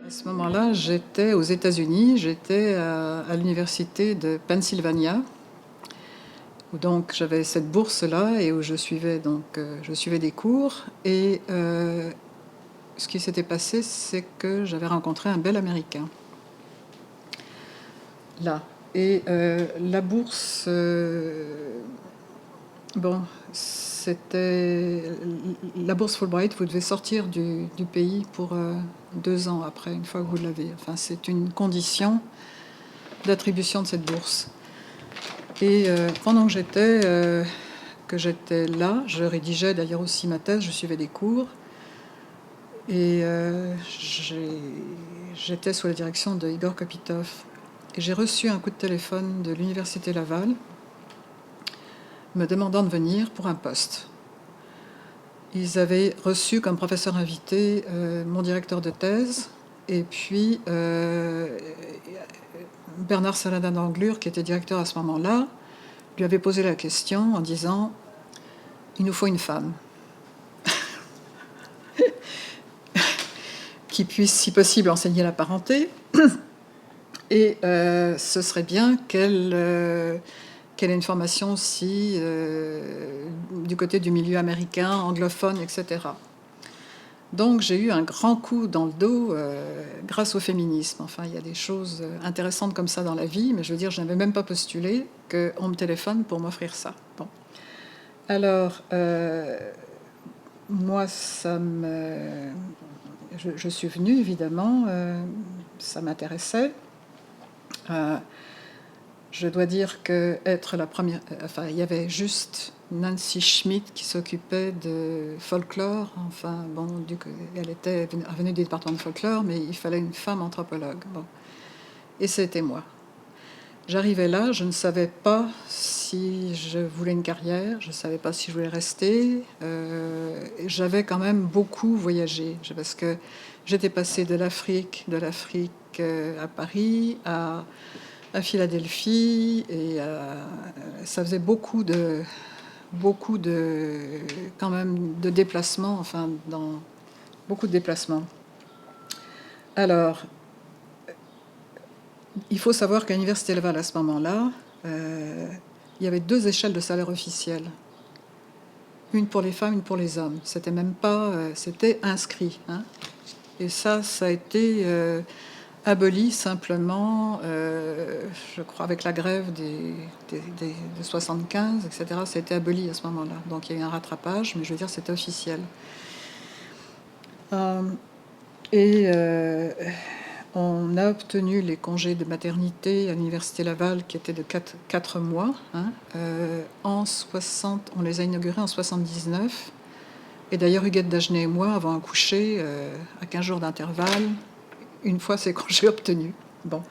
À ce moment-là, j'étais aux États-Unis, j'étais à l'université de Pennsylvania, où donc j'avais cette bourse-là et où je suivais des cours. Et ce qui s'était passé, c'est que j'avais rencontré un bel Américain là. Et la bourse, bon, c'était la bourse Fulbright. Vous devez sortir du pays pour 2 ans après, une fois que vous l'avez. Enfin, c'est une condition d'attribution de cette bourse. Et pendant que j'étais là, je rédigeais d'ailleurs aussi ma thèse, je suivais des cours. Et j'étais sous la direction de Igor Kopitov. Et j'ai reçu un coup de téléphone de l'université Laval me demandant de venir pour un poste. Ils avaient reçu comme professeur invité mon directeur de thèse et puis Bernard Saladin d'Anglure, qui était directeur à ce moment-là, lui avait posé la question en disant « Il nous faut une femme qui puisse, si possible, enseigner la parenté, et ce serait bien qu'elle ait une formation aussi du côté du milieu américain, anglophone, etc. » Donc j'ai eu un grand coup dans le dos grâce au féminisme. Enfin, il y a des choses intéressantes comme ça dans la vie, mais je veux dire, je n'avais même pas postulé qu'on me téléphone pour m'offrir ça. Bon. Alors, moi, je suis venue, évidemment, ça m'intéressait. Je dois dire que être la première... Enfin, il y avait juste Nancy Schmidt qui s'occupait de folklore. Enfin, bon, elle était venue du département de folklore, mais il fallait une femme anthropologue. Bon. Et c'était moi. J'arrivais là, je ne savais pas si je voulais une carrière, je ne savais pas si je voulais rester. J'avais quand même beaucoup voyagé, parce que j'étais passée de l'Afrique à Paris, à Philadelphie, et ça faisait quand même de déplacements, enfin, beaucoup de déplacements. Alors, il faut savoir qu'à l'Université Laval, à ce moment-là, il y avait 2 échelles de salaire officielles. Une pour les femmes, une pour les hommes. C'était même pas... c'était inscrit. Hein. Et ça a été aboli simplement, je crois, avec la grève de 75, etc. Ça a été aboli à ce moment-là. Donc il y a eu un rattrapage, mais je veux dire, c'était officiel. On a obtenu les congés de maternité à l'Université Laval qui étaient de 4 mois. Hein. On les a inaugurés en 79. Et d'ailleurs, Huguette Dagenet et moi avons accouché à 15 jours d'intervalle, une fois ces congés obtenus. Bon.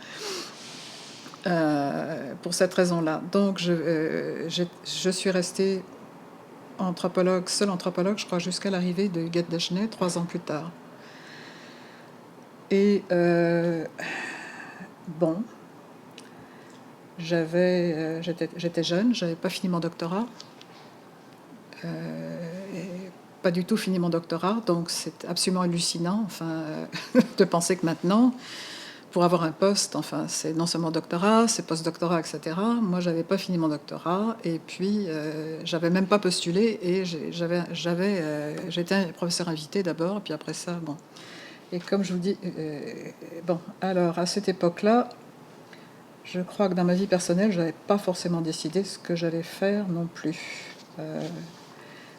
Pour cette raison-là. Donc, je suis restée seule anthropologue, je crois, jusqu'à l'arrivée de Huguette Dagenet, 3 ans plus tard. Et bon, j'étais jeune, j'avais pas fini mon doctorat, pas du tout fini mon doctorat, donc c'est absolument hallucinant, enfin, de penser que maintenant, pour avoir un poste, enfin, c'est non seulement doctorat, c'est post-doctorat, etc. Moi, j'avais pas fini mon doctorat, et puis j'avais même pas postulé, et j'étais professeur invité d'abord, puis après ça, bon. Et comme je vous dis, bon, alors à cette époque-là, je crois que dans ma vie personnelle, je n'avais pas forcément décidé ce que j'allais faire non plus.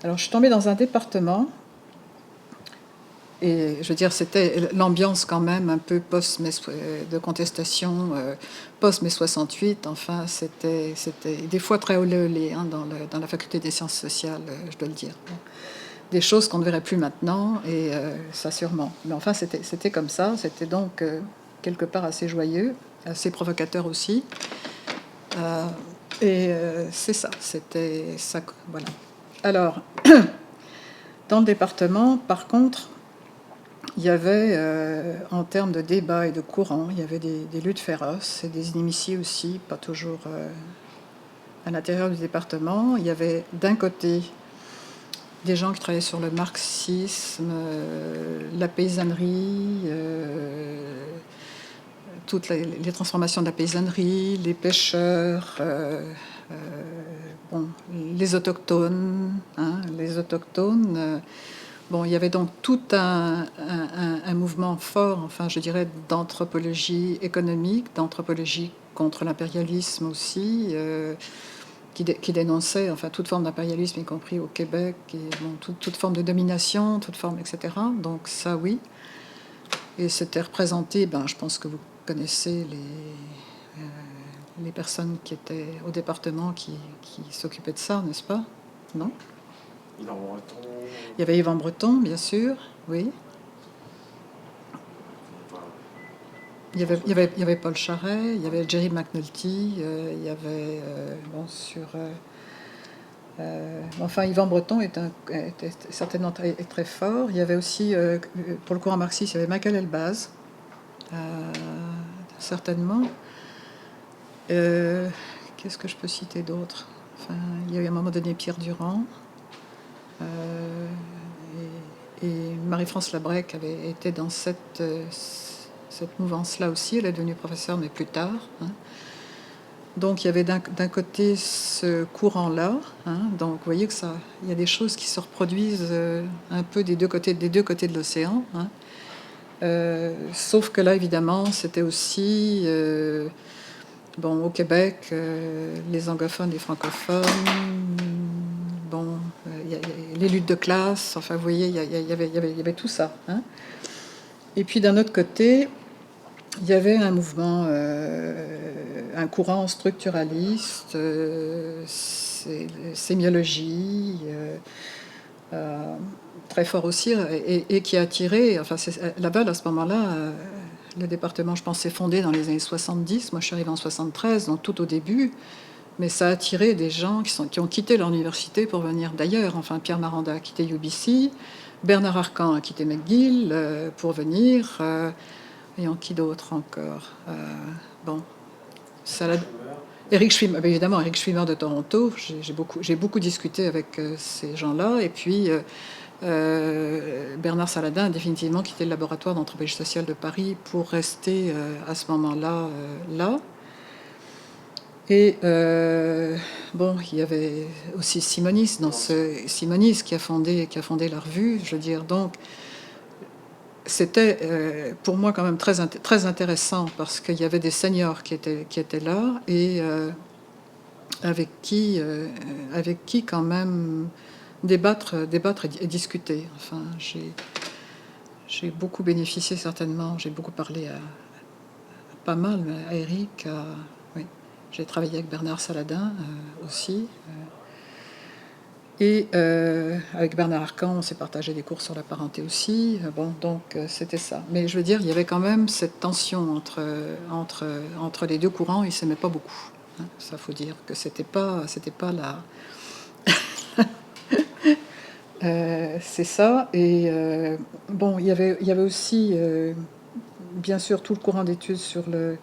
Alors je suis tombée dans un département, et je veux dire, c'était l'ambiance quand même un peu de contestation, post-mai 68, enfin, c'était des fois très olé olé hein, dans la faculté des sciences sociales, je dois le dire. Des choses qu'on ne verrait plus maintenant, et ça sûrement. Mais enfin, c'était comme ça, c'était donc quelque part assez joyeux, assez provocateur aussi. C'est ça, c'était ça, voilà. Alors, dans le département, par contre, il y avait, en termes de débat et de courant, il y avait des luttes féroces et des inimitiés aussi, pas toujours à l'intérieur du département. Il y avait d'un côté des gens qui travaillaient sur le marxisme, la paysannerie, toutes les transformations de la paysannerie, les pêcheurs, euh, bon, les autochtones. Hein, les autochtones. Bon, il y avait donc tout un mouvement fort, enfin, je dirais, d'anthropologie économique, d'anthropologie contre l'impérialisme aussi, qui dénonçait enfin, toute forme d'impérialisme, y compris au Québec, et bon, toute forme de domination, toute forme, etc. Donc ça, oui. Et c'était représenté, ben, je pense que vous connaissez les personnes qui étaient au département qui s'occupaient de ça, n'est-ce pas? Non? Yvan Breton. Il y avait Yvan Breton, bien sûr, oui. Il y avait Paul Charret, il y avait Jerry McNulty, il y avait, bon, enfin, Yvan Breton était certainement très fort. Il y avait aussi, pour le courant marxiste, il y avait Michael Elbaz, certainement. Qu'est-ce que je peux citer d'autre? Enfin, il y a eu à un moment donné Pierre Durand. Et Marie-France Labrec avait été dans cette mouvance-là aussi. Elle est devenue professeure, mais plus tard. Hein. Donc il y avait d'un côté ce courant-là. Hein. Donc vous voyez que il y a des choses qui se reproduisent un peu des deux côtés de l'océan. Hein. Sauf que là, évidemment, c'était aussi, bon, au Québec, les anglophones, les francophones, bon, les luttes de classe, enfin, vous voyez, il y avait tout ça. Hein. Et puis d'un autre côté, il y avait un mouvement, un courant structuraliste, sémiologie, très fort aussi, et qui a attiré, enfin, Laval à ce moment-là, le département, je pense, s'est fondé dans les années 70. Moi, je suis arrivée en 73, donc tout au début. Mais ça a attiré des gens qui ont quitté leur université pour venir d'ailleurs. Enfin, Pierre Maranda a quitté UBC, Bernard Arcan a quitté McGill pour venir. Ayant qui d'autre encore bon, Eric Schwimmer, évidemment, Eric Schwimmer de Toronto. J'ai beaucoup discuté avec ces gens-là. Et puis, Bernard Saladin a définitivement quitté le laboratoire d'anthropologie sociale de Paris pour rester à ce moment-là là. Et bon, il y avait aussi Simonis, Simonis qui a fondé la revue, je veux dire. Donc, c'était pour moi quand même très intéressant parce qu'il y avait des seniors qui étaient là et avec qui quand même débattre et discuter. Enfin, j'ai beaucoup bénéficié certainement. J'ai beaucoup parlé à pas mal, à Eric, oui. J'ai travaillé avec Bernard Saladin aussi. Et avec Bernard Arcan, on s'est partagé des cours sur la parenté aussi. Bon, donc c'était ça. Mais je veux dire, il y avait quand même cette tension entre les deux courants. Ils ne s'aimaient pas beaucoup. Hein. Ça, faut dire que c'était pas la. C'est ça. Et bon, il y avait aussi, bien sûr, tout le courant d'études sur le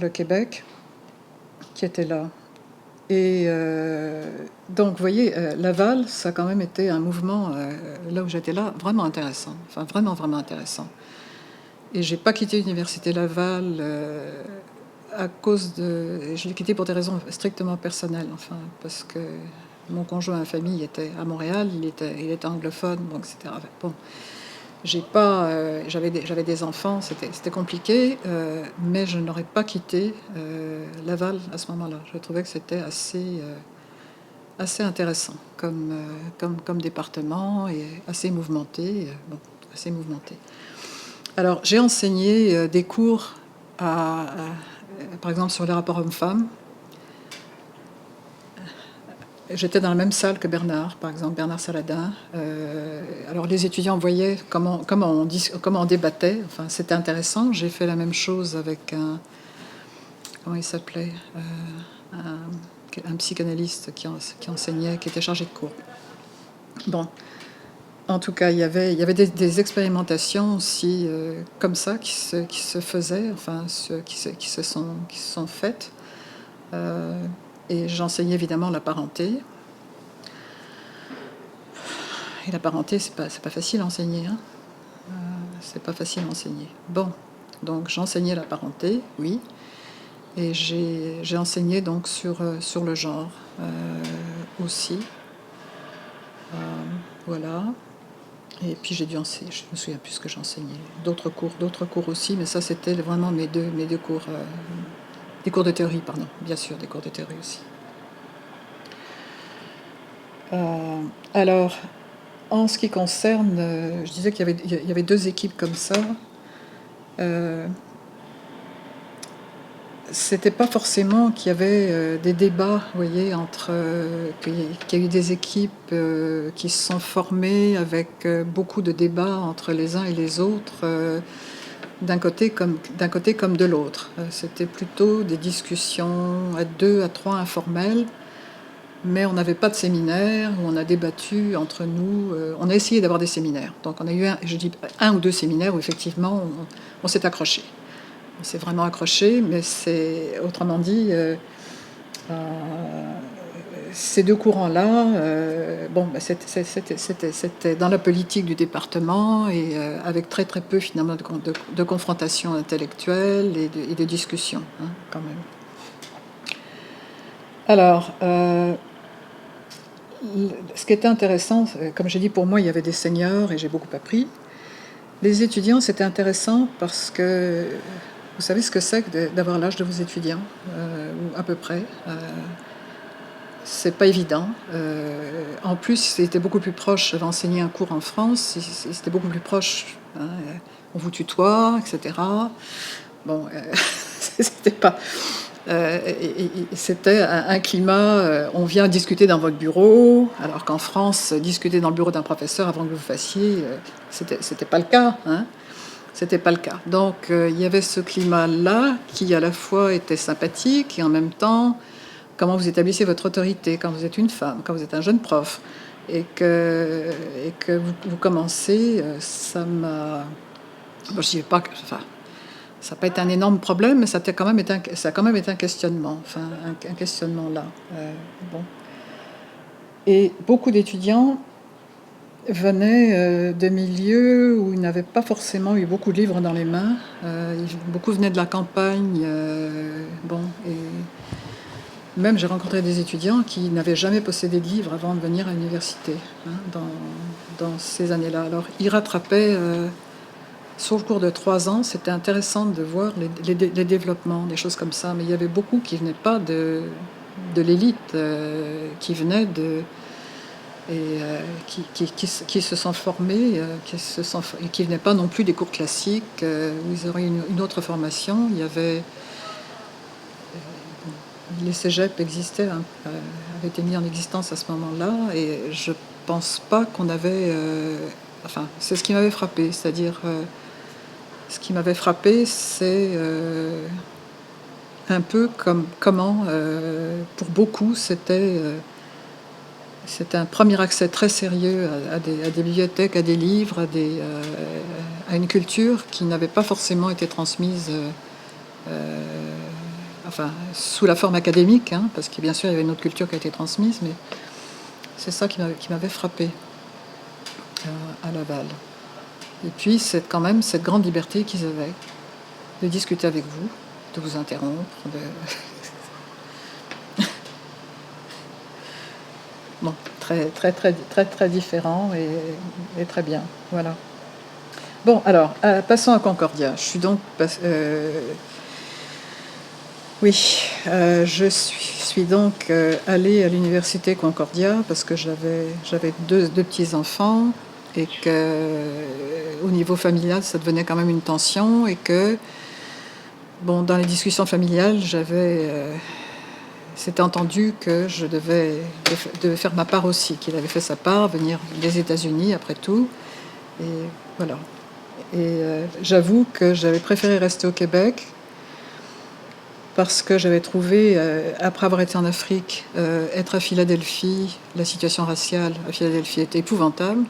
Québec qui était là. Et donc, vous voyez, Laval, ça a quand même été un mouvement, là où j'étais là, vraiment intéressant. Enfin, vraiment, vraiment intéressant. Et j'ai pas quitté l'université Laval à cause de... Je l'ai quitté pour des raisons strictement personnelles, enfin, parce que mon conjoint à famille était à Montréal, il était anglophone, donc etc. Bon, j'avais des enfants, c'était compliqué, mais je n'aurais pas quitté Laval à ce moment-là. Je trouvais que c'était assez intéressant comme département et assez mouvementé. Bon, assez mouvementé. Alors, j'ai enseigné des cours par exemple sur les rapports hommes-femmes. J'étais dans la même salle que Bernard, par exemple, Bernard Saladin. Alors les étudiants voyaient comment on débattait. Enfin, c'était intéressant. J'ai fait la même chose avec comment il s'appelait, un psychanalyste qui enseignait, qui était chargé de cours. Bon. En tout cas, il y avait des expérimentations aussi comme ça qui se faisaient, enfin qui se sont faites. Et j'enseignais évidemment la parenté. Et la parenté, c'est pas facile à enseigner. Hein. C'est pas facile à enseigner. Bon, donc j'enseignais la parenté, oui. Et j'ai enseigné donc sur le genre aussi. Voilà. Et puis j'ai dû enseigner, je me souviens plus ce que j'enseignais. D'autres cours aussi, mais ça c'était vraiment mes deux cours. Des cours de théorie, pardon, bien sûr, des cours de théorie aussi. Alors, en ce qui concerne, je disais qu'il y avait deux équipes comme ça. C'était pas forcément qu'il y avait des débats, vous voyez, qu'il y a eu des équipes qui se sont formées avec beaucoup de débats entre les uns et les autres, d'un côté comme de l'autre. C'était plutôt des discussions à deux, à trois informelles, mais on n'avait pas de séminaire où on a débattu entre nous. On a essayé d'avoir des séminaires. Donc on a eu un ou deux séminaires où effectivement on s'est accroché. On s'est vraiment accroché, mais c'est, autrement dit, ces deux courants-là, c'était dans la politique du département et avec très très peu finalement de confrontation intellectuelle et de discussion, hein, quand même. Alors, ce qui était intéressant, comme j'ai dit, pour moi, il y avait des seniors et j'ai beaucoup appris. Les étudiants, c'était intéressant parce que vous savez ce que c'est que d'avoir l'âge de vos étudiants, ou à peu près. C'est pas évident. En plus, c'était beaucoup plus proche. J'avais enseigné un cours en France, c'était beaucoup plus proche. Hein, on vous tutoie, etc. Bon, c'était pas. C'était un climat. On vient discuter dans votre bureau, alors qu'en France, discuter dans le bureau d'un professeur avant que vous fassiez, c'était pas le cas. Hein. C'était pas le cas. Donc il y avait ce climat-là qui à la fois était sympathique et en même temps comment vous établissez votre autorité quand vous êtes une femme, quand vous êtes un jeune prof et que vous commencez, ça m'a... Bon, je dis pas que... Enfin, ça n'a pas été un énorme problème, mais ça a quand même été un questionnement, enfin un questionnement là. Bon. Et beaucoup d'étudiants venaient de milieux où ils n'avaient pas forcément eu beaucoup de livres dans les mains. Beaucoup venaient de la campagne. Bon, et même j'ai rencontré des étudiants qui n'avaient jamais possédé de livres avant de venir à l'université, hein, dans ces années-là. Alors ils rattrapaient sur le cours de 3 ans. C'était intéressant de voir les développements, des choses comme ça. Mais il y avait beaucoup qui venaient pas de l'élite, qui venaient de... et qui se sont formés, et qui venaient pas non plus des cours classiques où ils auraient une autre formation. Il y avait les cégeps existaient, hein, avaient été mis en existence à ce moment-là, et je pense pas qu'on avait. Enfin, c'est ce qui m'avait frappé, c'est-à-dire ce qui m'avait frappé, c'est un peu comme comment, pour beaucoup, c'était un premier accès très sérieux à des bibliothèques, à des livres, à une culture qui n'avait pas forcément été transmise, enfin, sous la forme académique, hein, parce que bien sûr, il y avait une autre culture qui a été transmise, mais c'est ça qui m'avait frappé à Laval. Et puis, c'est quand même cette grande liberté qu'ils avaient de discuter avec vous, de vous interrompre, Bon, très, très, très, très, très différent et très bien. Voilà. Bon, alors, passons à Concordia. Je suis donc... je suis donc allée à l'université Concordia parce que j'avais deux petits-enfants et que au niveau familial, ça devenait quand même une tension et que, bon, dans les discussions familiales, c'était entendu que je devais faire ma part aussi, qu'il avait fait sa part, venir des États-Unis après tout. Et voilà. Et j'avoue que j'avais préféré rester au Québec parce que j'avais trouvé, après avoir été en Afrique, être à Philadelphie, la situation raciale à Philadelphie était épouvantable.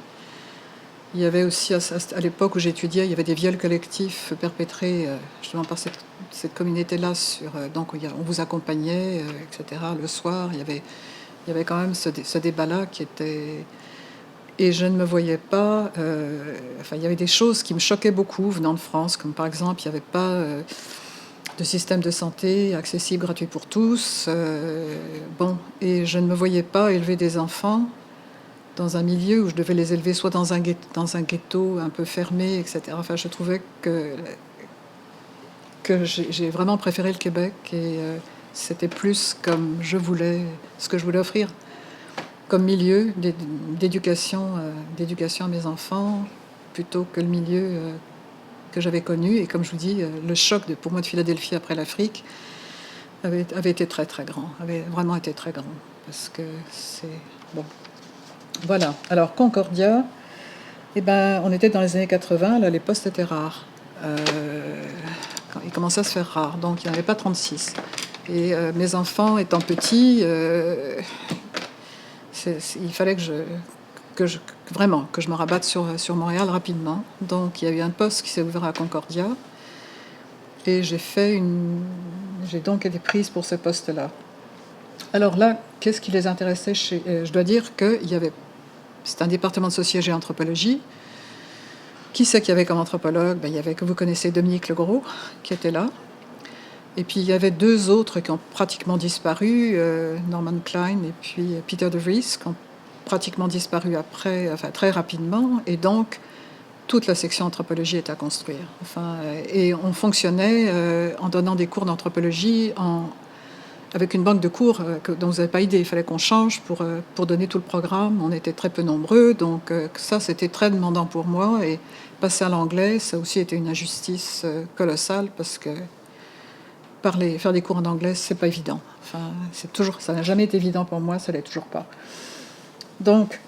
Il y avait aussi, à l'époque où j'étudiais, il y avait des viols collectifs perpétrés justement par cette communauté-là. Donc on vous accompagnait, etc. Le soir, il y avait quand même ce débat-là qui était... Et je ne me voyais pas... il y avait des choses qui me choquaient beaucoup venant de France, comme par exemple, il n'y avait pas de système de santé accessible, gratuit pour tous. Et je ne me voyais pas élever des enfants dans un milieu où je devais les élever soit dans un ghetto un peu fermé, etc. Enfin, je trouvais que j'ai vraiment préféré le Québec et c'était plus comme ce que je voulais offrir comme milieu d'éducation à mes enfants, plutôt que le milieu que j'avais connu. Et comme je vous dis, le choc pour moi de Philadelphie après l'Afrique avait été très très grand, avait vraiment été très grand, parce que c'est... Bon. Voilà. Alors, Concordia, on était dans les années 80, là, les postes étaient rares. Ils commençaient à se faire rares, donc il n'y en avait pas 36. Et mes enfants étant petits, il fallait que je me rabatte sur Montréal rapidement. Donc, il y a eu un poste qui s'est ouvert à Concordia, et j'ai donc été prise pour ce poste-là. Alors là, qu'est-ce qui les intéressait je dois dire qu'il y avait... C'est un département de sociologie et anthropologie. Qui c'est qu'il y avait comme anthropologue? Il y avait, que vous connaissez, Dominique Legros, qui était là. Et puis il y avait deux autres qui ont pratiquement disparu, Norman Klein et puis Peter de Vries, qui ont pratiquement disparu après, très rapidement. Et donc, toute la section anthropologie est à construire. Et on fonctionnait en donnant des cours d'anthropologie avec une banque de cours dont vous n'avez pas idée. Il fallait qu'on change pour donner tout le programme. On était très peu nombreux, donc ça, c'était très demandant pour moi. Et passer à l'anglais, ça aussi était une injustice colossale, parce que faire des cours en anglais, c'est pas évident. Ça n'a jamais été évident pour moi, ça l'est toujours pas. Donc,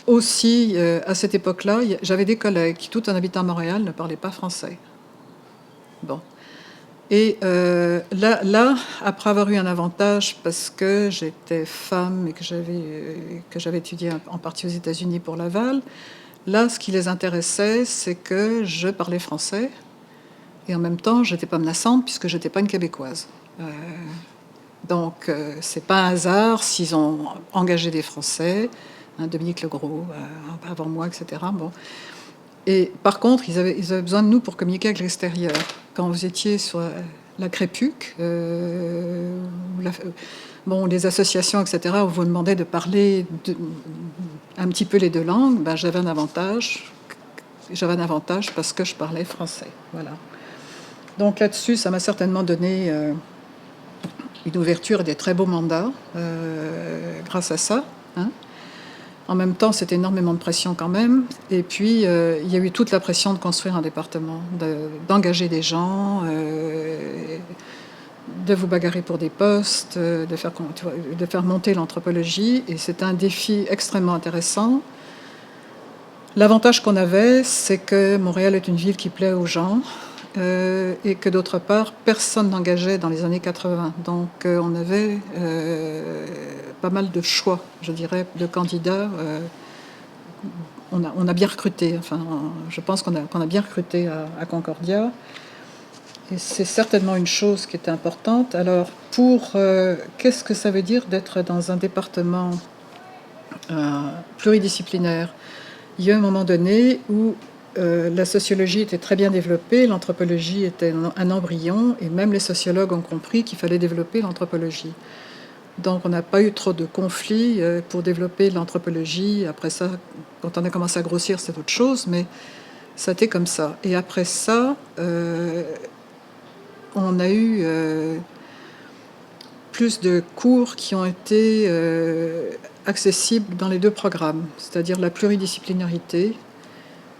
aussi, à cette époque-là, j'avais des collègues qui, tout en habitant à Montréal, ne parlaient pas français. Bon. Et là, après avoir eu un avantage, parce que j'étais femme et que j'avais étudié en partie aux États-Unis pour Laval, là, ce qui les intéressait, c'est que je parlais français, et en même temps, je n'étais pas menaçante, puisque je n'étais pas une Québécoise. Donc, c'est pas un hasard s'ils ont engagé des Français, Dominique Legros, avant moi, etc. Bon. Et par contre, ils avaient besoin de nous pour communiquer avec l'extérieur. Quand vous étiez sur la Crépuc, les associations, etc., on vous demandait de parler un petit peu les deux langues. J'avais un avantage parce que je parlais français. Voilà. Donc là-dessus, ça m'a certainement donné une ouverture et des très beaux mandats grâce à ça. En même temps, c'était énormément de pression quand même. Et puis, il y a eu toute la pression de construire un département, d'engager des gens, de vous bagarrer pour des postes, de faire monter l'anthropologie. Et c'est un défi extrêmement intéressant. L'avantage qu'on avait, c'est que Montréal est une ville qui plaît aux gens, et que d'autre part, personne n'engageait dans les années 80. Donc on avait pas mal de choix, je dirais, de candidats. On a bien recruté, je pense qu'on a bien recruté à Concordia. Et c'est certainement une chose qui était importante. Alors, qu'est-ce que ça veut dire d'être dans un département pluridisciplinaire? Il y a un moment donné où la sociologie était très bien développée, l'anthropologie était un embryon, et même les sociologues ont compris qu'il fallait développer l'anthropologie. Donc on n'a pas eu trop de conflits pour développer l'anthropologie. Après ça, quand on a commencé à grossir, c'est autre chose, mais ça a été comme ça. Et après ça, on a eu plus de cours qui ont été accessibles dans les deux programmes, c'est-à-dire la pluridisciplinarité.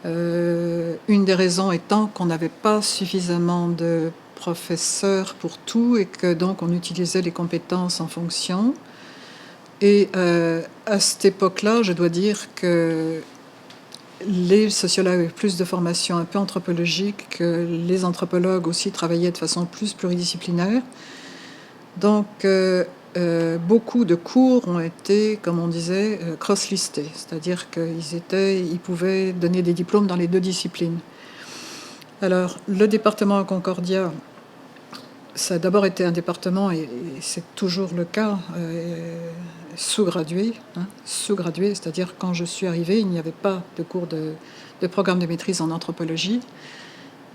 Une des raisons étant qu'on n'avait pas suffisamment de professeurs pour tout, et que donc on utilisait les compétences en fonction. Et à cette époque-là, je dois dire que les sociologues avaient plus de formation un peu anthropologique, que les anthropologues aussi travaillaient de façon plus pluridisciplinaire. Donc beaucoup de cours ont été, comme on disait, cross-listés, c'est-à-dire qu'ils pouvaient donner des diplômes dans les deux disciplines. Alors, le département à Concordia, ça a d'abord été un département, et c'est toujours le cas, sous-gradué, sous-gradué, c'est-à-dire quand je suis arrivée, il n'y avait pas de cours de programme de maîtrise en anthropologie.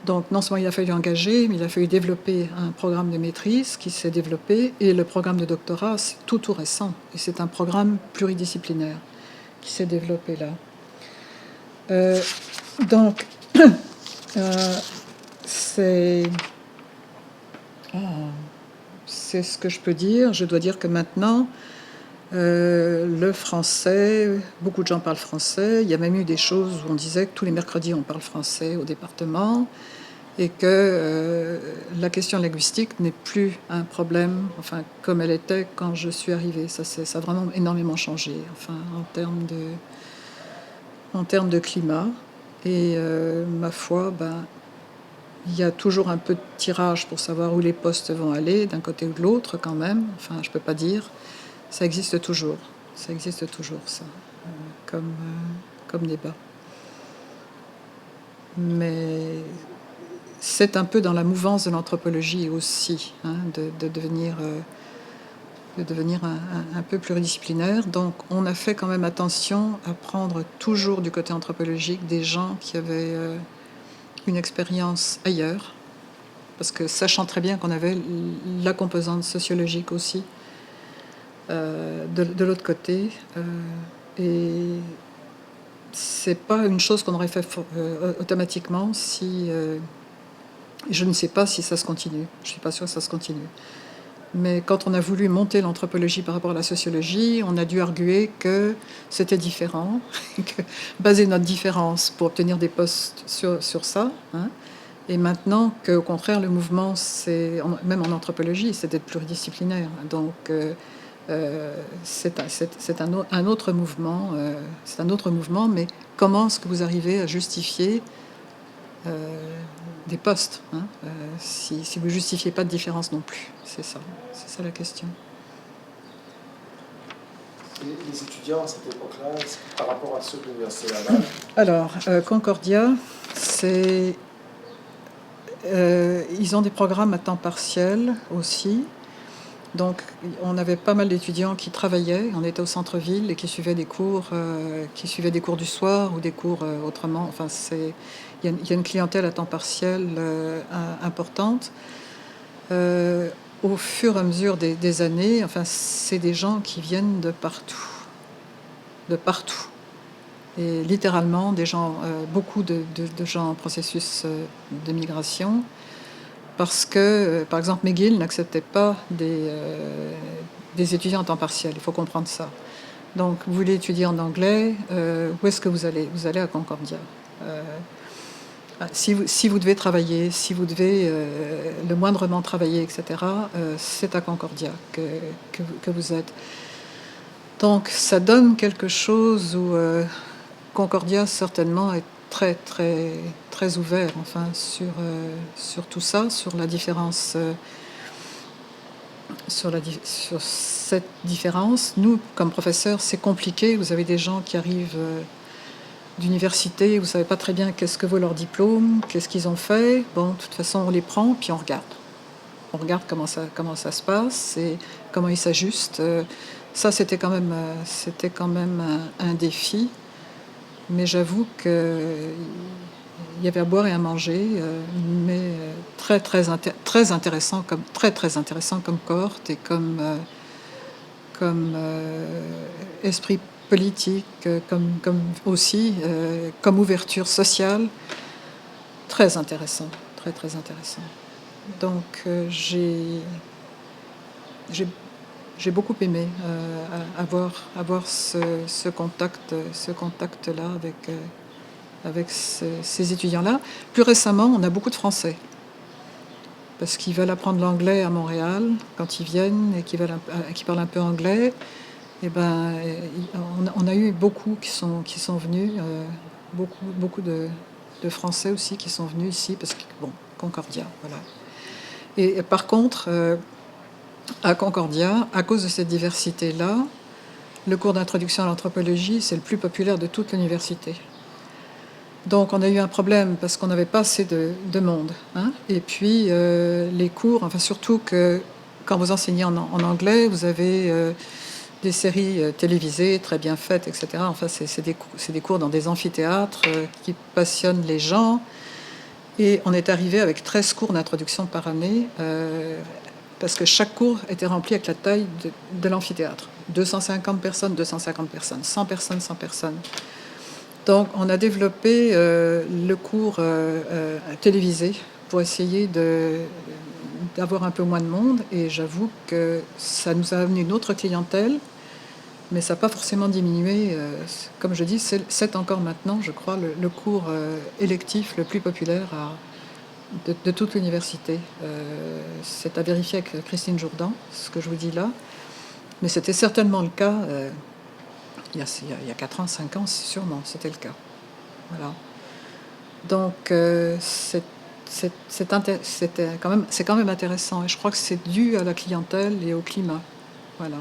Donc non seulement il a fallu engager, mais il a fallu développer un programme de maîtrise qui s'est développé, et le programme de doctorat, c'est tout récent, et c'est un programme pluridisciplinaire qui s'est développé là. Donc, c'est ce que je peux dire. Je dois dire que maintenant, le français, beaucoup de gens parlent français. Il y a même eu des choses où on disait que tous les mercredis on parle français au département, et que la question linguistique n'est plus un problème, enfin, comme elle était quand je suis arrivée. Ça a vraiment énormément changé, enfin, en termes de climat. Et ma foi, il y a toujours un peu de tirage pour savoir où les postes vont aller, d'un côté ou de l'autre quand même. Enfin, je ne peux pas dire. Ça existe toujours. Ça existe toujours, ça, comme débat. Mais c'est un peu dans la mouvance de l'anthropologie aussi, de devenir un peu pluridisciplinaire. Donc on a fait quand même attention à prendre toujours du côté anthropologique des gens qui avaient une expérience ailleurs, parce que sachant très bien qu'on avait la composante sociologique aussi de l'autre côté, et c'est pas une chose qu'on aurait fait automatiquement si... je ne sais pas si ça se continue. Je suis pas sûre que ça se continue. Mais quand on a voulu monter l'anthropologie par rapport à la sociologie, on a dû arguer que c'était différent, que baser notre différence pour obtenir des postes sur ça. Et maintenant qu'au contraire, le mouvement, même en anthropologie, c'est d'être pluridisciplinaire. Donc c'est un autre mouvement. C'est un autre mouvement, mais comment est-ce que vous arrivez à justifier des postes, si vous ne justifiez pas de différence non plus? C'est ça la question. Et les étudiants à cette époque-là, par rapport à ceux de l'Université Laval? Alors, Concordia, ils ont des programmes à temps partiel aussi. Donc, on avait pas mal d'étudiants qui travaillaient. On était au centre-ville et qui suivaient des cours du soir ou des cours autrement. Enfin, il y a une clientèle à temps partiel importante. Au fur et à mesure des années, enfin, c'est des gens qui viennent de partout. De partout. Et littéralement, des gens, beaucoup de gens en processus de migration. Parce que, par exemple, McGill n'acceptait pas des étudiants en temps partiel. Il faut comprendre ça. Donc, vous voulez étudier en anglais, où est-ce que vous allez? Vous allez à Concordia. Si vous devez travailler, si vous devez le moindrement travailler, etc., c'est à Concordia que vous êtes. Donc, ça donne quelque chose où Concordia, certainement, est très, très, très ouvert, enfin, sur tout ça, sur la différence, sur cette différence. Nous, comme professeurs, c'est compliqué. Vous avez des gens qui arrivent d'université, vous ne savez pas très bien qu'est-ce que vaut leur diplôme, qu'est-ce qu'ils ont fait. Bon, de toute façon, on les prend, puis on regarde. On regarde comment ça se passe et comment ils s'ajustent. Ça, c'était quand même un défi. Mais j'avoue qu'il y avait à boire et à manger, mais très intéressant comme cohorte et comme esprit politique, comme aussi comme ouverture sociale. Très intéressant, très intéressant. Donc j'ai beaucoup aimé avoir ce contact-là avec ces étudiants-là. Plus récemment, on a beaucoup de Français, parce qu'ils veulent apprendre l'anglais à Montréal quand ils viennent et qui parlent un peu anglais. Et on a eu beaucoup qui sont venus, beaucoup de Français aussi qui sont venus ici, parce que, bon, Concordia, voilà. Et par contre, À Concordia, à cause de cette diversité-là, le cours d'introduction à l'anthropologie, c'est le plus populaire de toute l'université. Donc on a eu un problème parce qu'on n'avait pas assez de monde. Hein. Et puis les cours, enfin surtout que quand vous enseignez en anglais, vous avez des séries télévisées très bien faites, etc. Enfin c'est des cours dans des amphithéâtres qui passionnent les gens. Et on est arrivé avec 13 cours d'introduction par année parce que chaque cours était rempli avec la taille de l'amphithéâtre. 250 personnes, 250 personnes, 100 personnes, 100 personnes. Donc, on a développé le cours télévisé pour essayer d'avoir un peu moins de monde. Et j'avoue que ça nous a amené une autre clientèle, mais ça n'a pas forcément diminué. Comme je dis, c'est encore maintenant, je crois, le cours électif le plus populaire de toute l'université. C'est à vérifier avec Christine Jourdan, ce que je vous dis là. Mais c'était certainement le cas il y a 4 ans, 5 ans, sûrement, c'était le cas. Voilà. Donc, c'est quand même intéressant. Et je crois que c'est dû à la clientèle et au climat. Voilà.